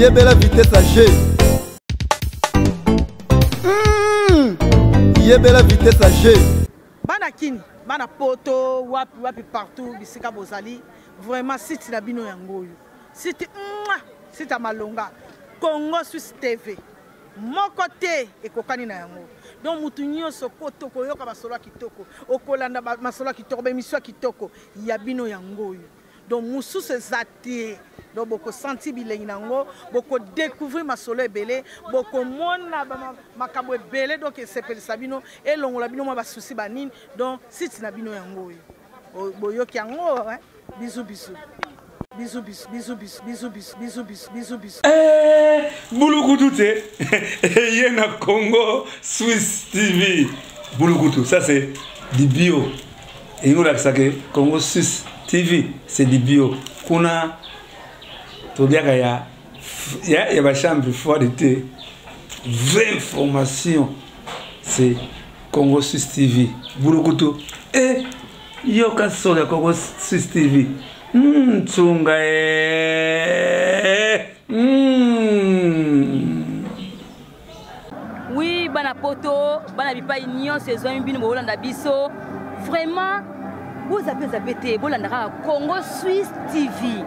Yebela vitesse à G. Yebela vitesse à G. Bana kini, bana poto, wapi partout, bisika bozali. Vraiment, site la bino yango. Site Malonga. Congo Suisse TV. Mon côté, et kokani na yango. Donc, mutunyo so poto, koyoka masolo kitoko. Okolanda masolo kitoko, bemiswa kitoko. Yabino yango. Donc, moussou se zate. Donc, boko senti bilengi nango, boko découvrir masolo ebele, boko mona makabo ebele, donc sepeli sabino, et longola bino ma souci banine. Donc, site na bino yango. Boyoki yango, hein. Bisous, bisous. Bisous, bisous, bisous, bisous, bisous, bisous, bisous, bisous, bisous, bisous. Boulou Yena Congo Suisse TV. Boulou ça c'est du bio. Et nous là que Congo Suisse TV, c'est du bio. Kuna Tobiaka il y a ma chambre froide d'été. Vraie information. C'est Congo Suisse TV. Boulou et Yoka Soga Congo Suisse TV. Tsunga Oui, bana poto, bana bipa union saison bino bolanda biso. Vraiment, vous avez bolanda Congo Suisse TV.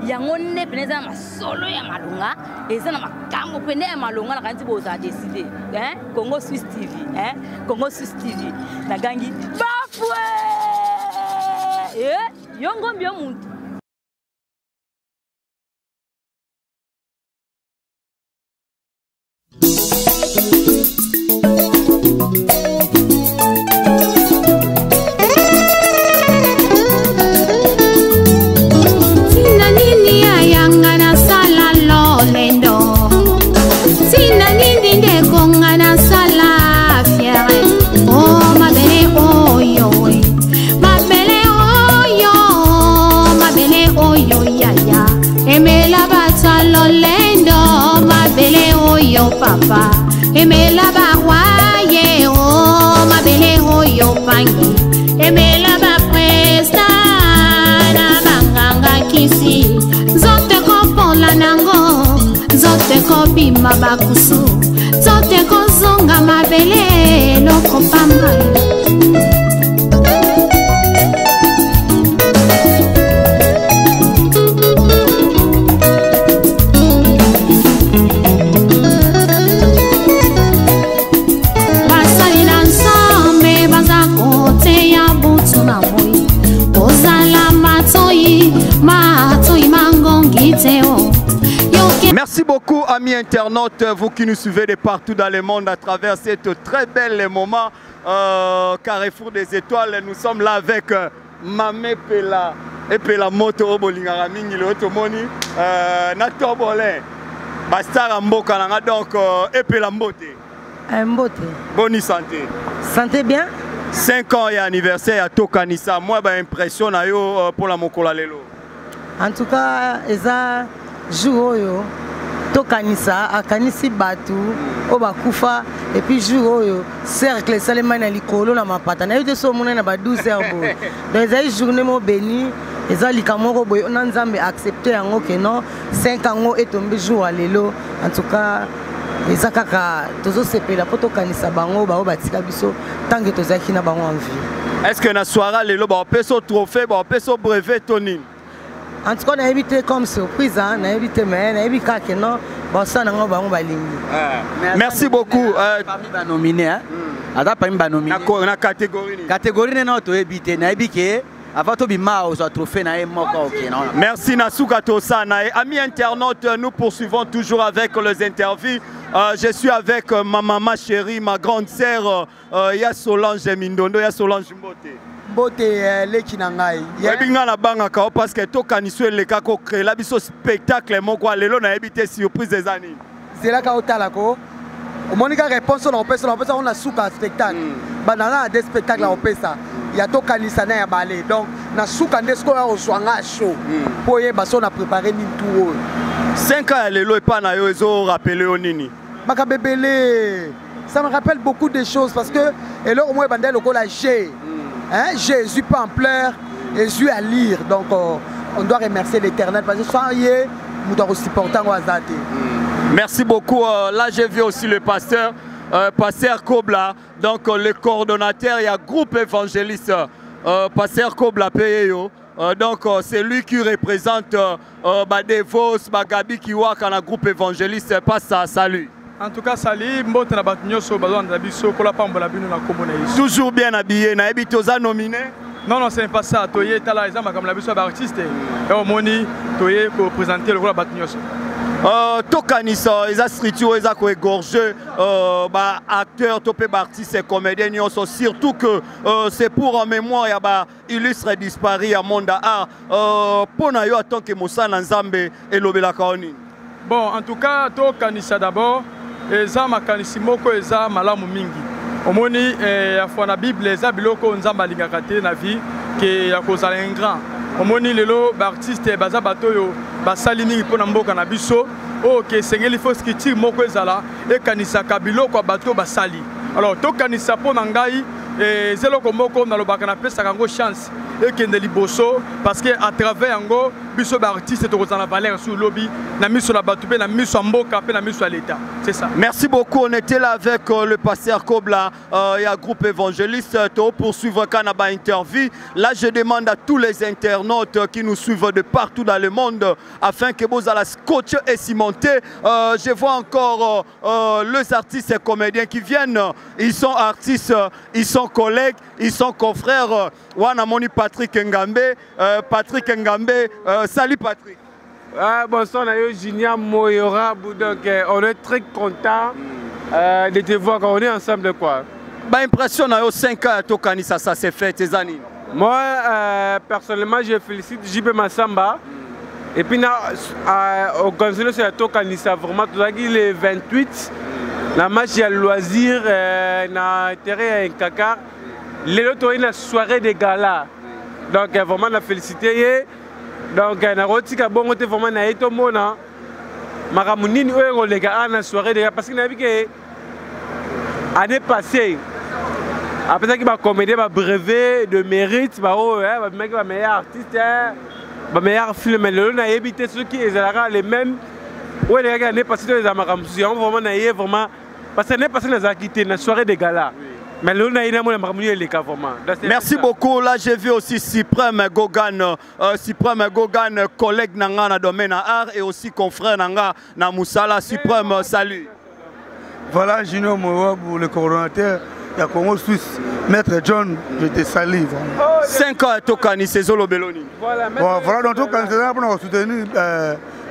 Yango ne peneza masolo ya malonga, eza na makambo pene ya malonga na kanti boza décider, hein? Congo Suisse TV, hein? Congo Suisse TV. Na gangi bafwe. Yongo mbio muntu. Papa, emela barwaye o mabele o yo pangi, emela ba presta na banganga kisi, zote ko pola nango, zote ko bima bakusu, zote ko zonga mabele loko pamba. Merci beaucoup amis internautes, vous qui nous suivez de partout dans le monde à travers cette très belle moment Carrefour des Étoiles. Nous sommes là avec Mamé Pela et Pela Moto Bolingara Mingi le Otomoni Nato Bolin Bastara Mboka Nanga donc et Pela Mbote. Mbote. Bonne santé. Santé bien. 5 ans et anniversaire à Tokanisa. Moi bah impression na yo pour la Mokola Lelo. En tout cas, eza jour yo Tokanisa akanisi batu obakufa et puis jour yo cercle salema na likolo na mapata na yo te so mona na ba 12 heures bo. Donc eza journée mo béni, eza likamoko boyo na nzambe accepter yango que non 5 ans et tombé jour lelo. En tout cas eza kaka tozo sepela po Tokanisa bango ba batika biso tant que tozaki na bango en vie. Est-ce que na soirée lelo ba peso trophée ba peso brevet tonine? En tout cas, on a évité comme surprise, on a évité, mais on a évité que non, merci beaucoup. Parmi les nominés, parmi les nominés. La catégorie. Catégorie, non, tu as évité, tu as évité. Avant de trophée, merci Nasuka Tosana. Amis internautes, nous poursuivons toujours avec les interviews. Je suis avec ma maman chérie, ma grande sœur, ya Solange Mindondo, ya Solange Mbote. Bote leki na ngai. Yebinga na banga ka parce que Tokanisa le ka ko créer la biso spectacle moko lelo na ebité surprise des années. C'est là ka otala ko. O monika réponse na opesa on a suka spectacle. Banana des spectacles au pesa. Ya Tokanisa na ya balé. Donc na suka ndesko ya oswanga show. Po ye baso na préparer min tout. 5 ans lelo epa na yo ezo rappeler o nini. Baka bebele. Ça me rappelle beaucoup de choses parce que et là au moins bandel ko la G. Hein? Jésus pas en pleurs, Jésus à lire. Donc on doit remercier l'Éternel parce que sans y moto akosupporta yango aza te. Merci beaucoup. Là, j'ai vu aussi le pasteur, pasteur Kobla, donc le coordonnateur, il y a groupe évangéliste, pasteur Kobla Peyo. Donc c'est lui qui représente Devos, Gabi Kiwaka dans le groupe évangéliste. Passe ça, salut. En tout cas, salut. Toujours bien habillé. Naebitoza nominé. Non, non, ce n'est pas ça. Toye Tala, comme la biso artiste. Et au Moni, Toye pour présenter le rôle Batignoso. Tokanisa, ils ont structuré, ils ont égorgé, acteurs, topé artistes et comédiens, surtout que c'est pour en mémoire, il y a illustre disparu à Monda Art. Pour nous, en tant que Moussa Nzambe et Lobela Kaoni. Bon, en tout cas, Tokanisa d'abord, Eza Makanisi Moko, Eza Malamu Mingi. Omoni, à fois la Bible, Eza Biloko Nzamba Ligakate, na vie, qui est à cause d'un grand. Omoni lelo artiste baza batoyo basali mingi pona mboka na biso OK sengeli faut ce qui tire moko ezala e kanisa kabilo kwa bato basali alors to kanisa pona ngai et zelo komoko na lobaka na pesa kango chance et kende liboso parce que à travers yango biso ba artiste to kozana valeur sur lobby na miso la bato pe na miso mboka pe na miso l'état c'est ça. Merci beaucoup, on était là avec le pasteur Kobla et un groupe évangéliste pour poursuivre Kanaba interview. Là je demande à tous les internautes qui nous suivent de partout dans le monde afin que vous allez scotcher et cimenter. Je vois encore les artistes et comédiens qui viennent, ils sont artistes, ils sont collègues, ils sont confrères. Wanamoni Patrick Ngambe, salut Patrick. Bonsoir, Junior Moyora, donc on est très content de te voir quand on est ensemble quoi. Impression à 5 ans Tokanisa, ça s'est fait tes années. Moi personnellement je félicite JP Massamba et puis au conseil de Tokanisa vraiment tout le 28 la match à loisir na terrain Kaka l'autre une soirée de gala donc vraiment la féliciter. Donc, na rotika bongo te vraiment na eto mona makamunini oyo les gars na soirée déjà parce que na vu que année passée après que ba comédie ba brevet de mérite ba oh ba mec ba meilleur artiste ba meilleur film le na éviter ceux qui ezalaka les mêmes ouais les gars année passée les amakamusi vraiment na yé vraiment parce que année passée les a quitté na soirée de gala. Merci beaucoup. Là, j'ai vu aussi Cyprem Gogan, collègue Nanga na domaine art et aussi confrère Nanga na Moussala. Cyprem, salut. Voilà, Junior Mowa pour le coordonnateur. Il y a Congo Suisse. Maître John, je te salue. 5 ans à Tokani, c'est Zolo Belloni. Voilà, donc Tokani, c'est pour soutenir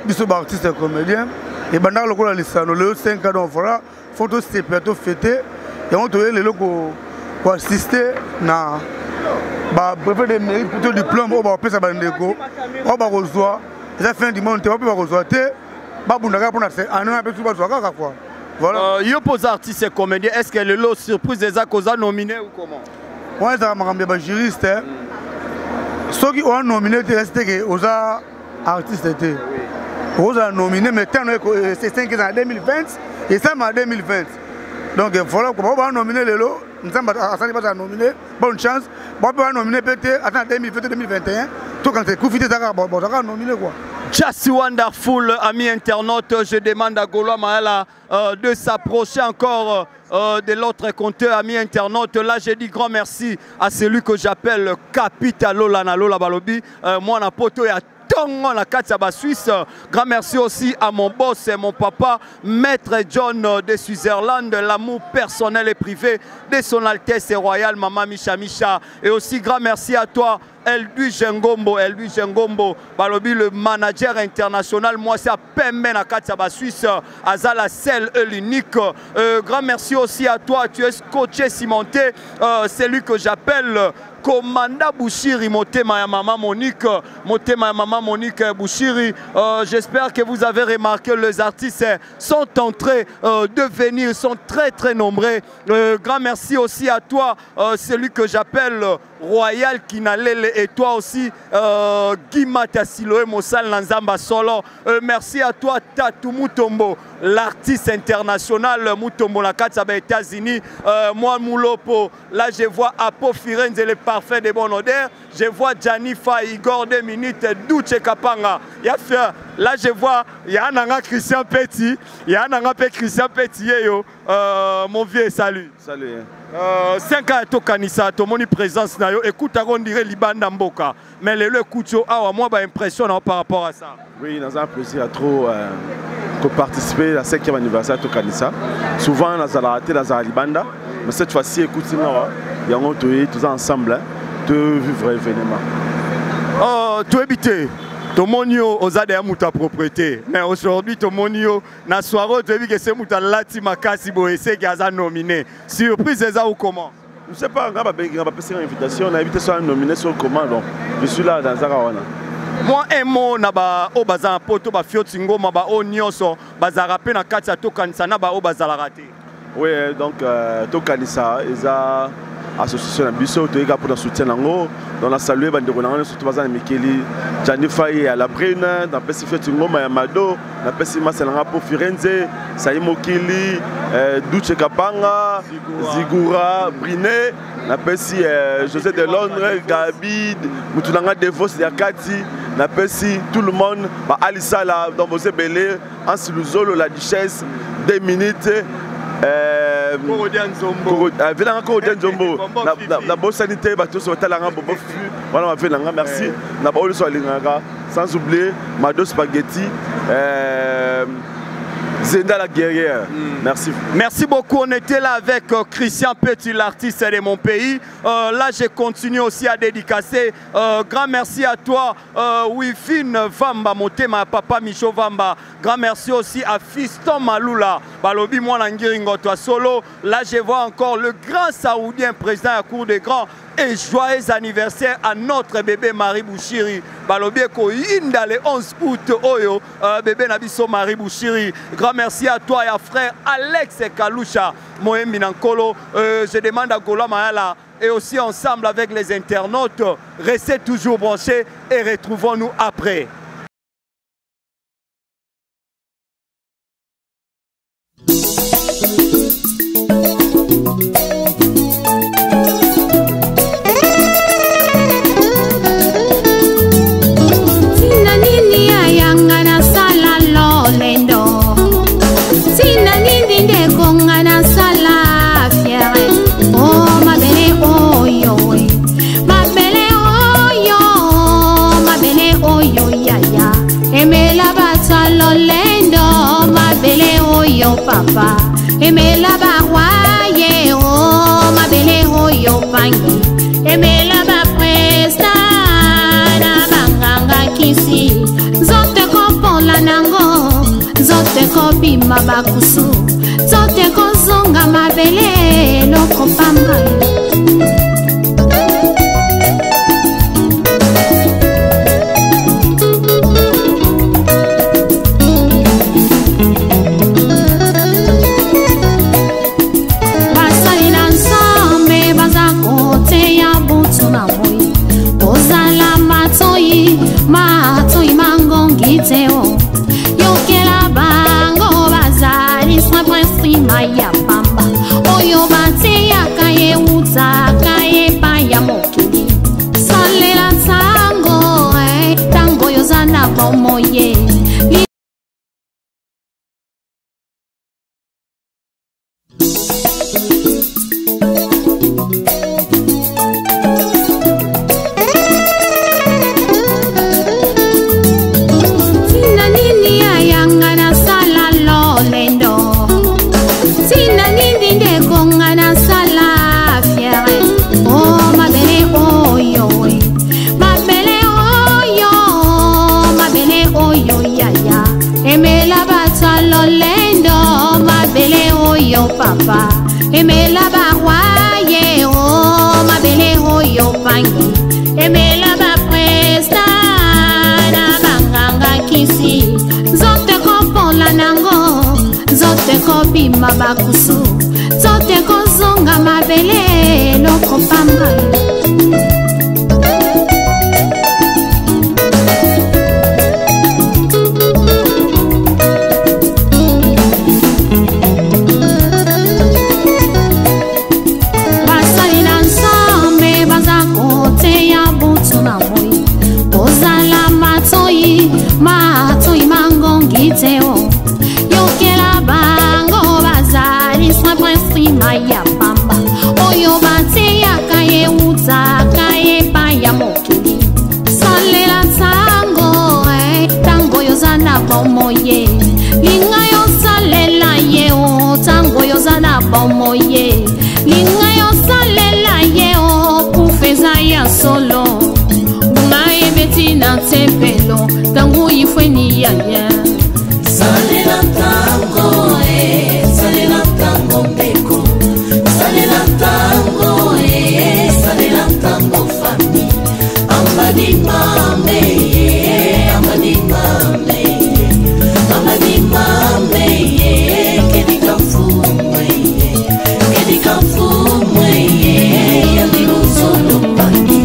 les artistes et comédiens. Et pendant le cours de l'Issano, le 5 ans, donc voilà, photo c'est plutôt fêté. Et on doit les locaux pour assister à brevet de mérite pour le diplôme au Bapé Sabandeko, au Barozoa, la fin du monde, on peut Barozoa, Babundaga pour notre année un peu sous Barozoa. Voilà. Il pose artiste et comédien, est-ce que le lot surprise des accords nominés ou comment? Moi, je suis juriste. Ceux qui ont nominé, c'est aux artistes. Ils ont nominé, mais c'est 5 ans en 2020 et ça en 2020. Donc voilà, on va nominer les lots. Nous sommes nominer. Bonne chance. On va nominer peut-être en 2020-2021. Tout quand c'est Koufité, on va nominer quoi. Just wonderful, amis internautes. Je demande à Golo Mahala de s'approcher encore de l'autre compteur, amis internautes. Là, je dis grand merci à celui que j'appelle Capitalo Lanalo Balobi. Moi, na poto ya Tongo la Katsaba Suisse. Grand merci aussi à mon boss et mon papa, Maître John de Switzerland, l'amour personnel et privé de son Altesse Royale, Maman Micha Micha. Et aussi grand merci à toi, Eldu Jengombo, Balobi, le manager international. Moi, c'est à Pembe na Katsaba Suisse, Azala Celle l'unique. Grand merci aussi à toi, tu es coaché cimenté, celui que j'appelle Commanda Bouchiri, Motema ya Maman Monique, Bouchiri. J'espère que vous avez remarqué, les artistes sont en train de venir, sont très très nombreux. Grand merci aussi à toi, celui que j'appelle Royal Kinalele, et toi aussi, Guimata Siloé Mossal Nanzamba Solo. Merci à toi, Tatou Mutombo, l'artiste international Mutombo la Katsaba États-Unis. Moi, Moulopo, là je vois Apo Firenze, le parfait de bon odeur. Je vois Janifa, Igor 2 minutes, Douche Kapanga. Il y a fait là je vois, il y a un Christian Petit, il y a un Christian Petit, mon vieux, salut. Salut. 5 ans à Kanisa, ton moni présence, écoute, on dirait Libanda Mboka, mais le Koucho, moi, j'ai l'impression par rapport à ça. Oui, nous avons un plaisir à trop participer à 5e anniversaire de Kanisa. Souvent, nous avons raté dans Libanda, mais cette fois-ci, écoute, il y a tous ensemble de vivre l'événement. Tu habites. Ton monio aux adhérents à ta propriété. Mais aujourd'hui, ton monio, na soirée, tu as vu que c'est Mouta Lati Makasi Boessé qui a nominé. Surprise, c'est ça ou comment? Je ne sais pas, on a passé une invitation, on a invité sur un nominé sur comment, donc je suis là dans Zarawana. Moi, un mot, au bazar poto, fiotingo, au nyonso, bazarapé na katia tokanisa na au bazalarate. Oui, donc tokanisa, ils ont association Bisso, tu es pour le soutien nango. On a salué Banderonang, surtout Bazan Mikeli, Janifaye à la Brune, dans Pessifé Tungo, Mayamado, dans Pessima Selanga pour Firenze, Saïmo Kili, Duce Kapanga, Zigura, Briné, dans Pessi José de Londres, Gabi, Moutunanga Devos, Yakati, dans Pessi tout le monde, Alissa là, dans Mosé Belé, Ansiluzolo, la Duchesse, 2 minutes. La bonne sanité, merci. Sans oublier Mado Spaghetti, Zenda la guerrière. Merci. Merci beaucoup. On était là avec Christian Petit, l'artiste de mon pays. Là, je continue aussi à dédicacer. Grand merci à toi, Wifine Vamba, Motema, Papa Micho Vamba. Grand merci aussi à Fiston Maloula, Balobi Mwanangiringo, toi solo. Là, je vois encore le grand Saoudien, président à la Cour des Grands. Et joyeux anniversaire à notre bébé Marie Bouchiri. Balobi ko inda le 11 août oyo bébé Nabiso Marie Bouchiri. Grand merci à toi et à frère Alex Kaloucha Moembi Nankolo. Je demande à Gola Mayala et aussi ensemble avec les internautes, restez toujours branchés et retrouvons-nous après. Papa, emela barwaye oh ma belle hoyo pangi, emela ba presta na banganga kisi, zote ko pola nango, zote ko bima bakusu, zote ko zonga ma belle loko pamba. Yokela bango bazali swa prinsi maya pamba oyo bate yakaye utakaye paya mokili salela tango tango yozana bomoye. Papa, emela barwaye oh ma belle hoyo pangi, emela ba presta na banganga kisi, zote ko pola nango, zote ko bima bakusu, zote ko zonga ma belle loko pamba. Matoi iteo yokela bango bazali swa nsima ya pamba oyo bateyaka ye utaka ye pa ya mokili salela tango tango yozana bomoye linga yosalela ye o tango yozana bomoye linga yosalela ye o kufeza ya solo ungaye betina tempelo tango yifweni ya salela tango salela tango mbeko salela tango salela tango fami amadi mame amadi mame amadi mame kedika fumwe ya diluzolo pani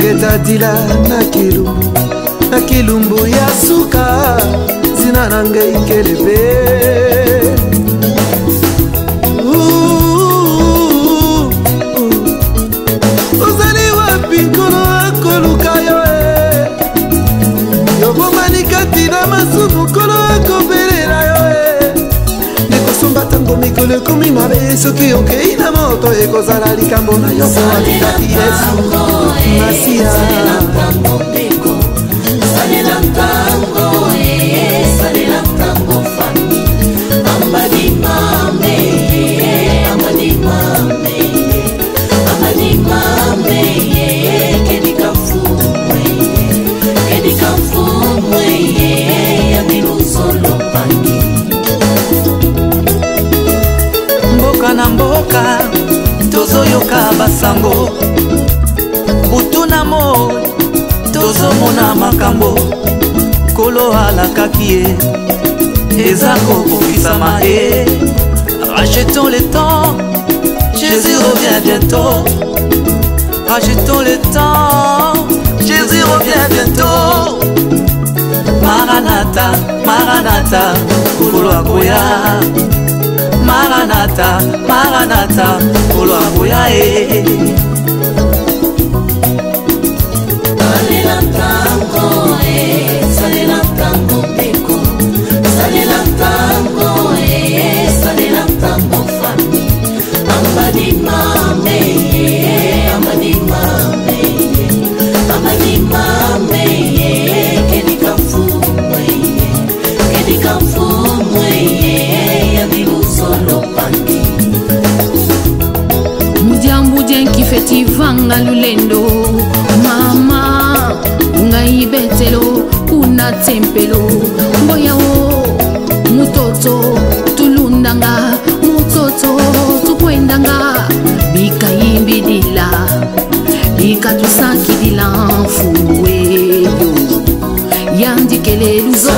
ngetatila na kilumbu ya suka zina nange ikelebe uzali wapi nkolo akoluka yo yobomani kati na masumu nkolo akobelela yo nekosomba tango mikolo ekomi mabe soki okei na moto ekozala likambo na yo po atikaki yesu masia salela tango mbeko salela tango salela tango fami amadi mame amadi mame amadi mame kedika fumwe ya diluzolo pani mboka na mboka tozoyoka basango butuna mo tozomona makambo kolo alakaki ye eza kokokisama ye rachetons le temps Jésus revient bientôt rachetons le temps Jésus revient bientôt Maranatha Maranatha kolo akoya Maranatha Maranatha kolo akoya salela tango salela tango mbeko salela tango salela tango fami amadi mame amadi mame amadi mame kedika fumwe ya diluzolo pani mujambuje nkifetivanga lulendo mama ngai betelo kuna tempelo mboyawo mutoto tulundanga mutoto tukwendanga bikayimbidila bikatusakidila mfuweyo yandikele luzo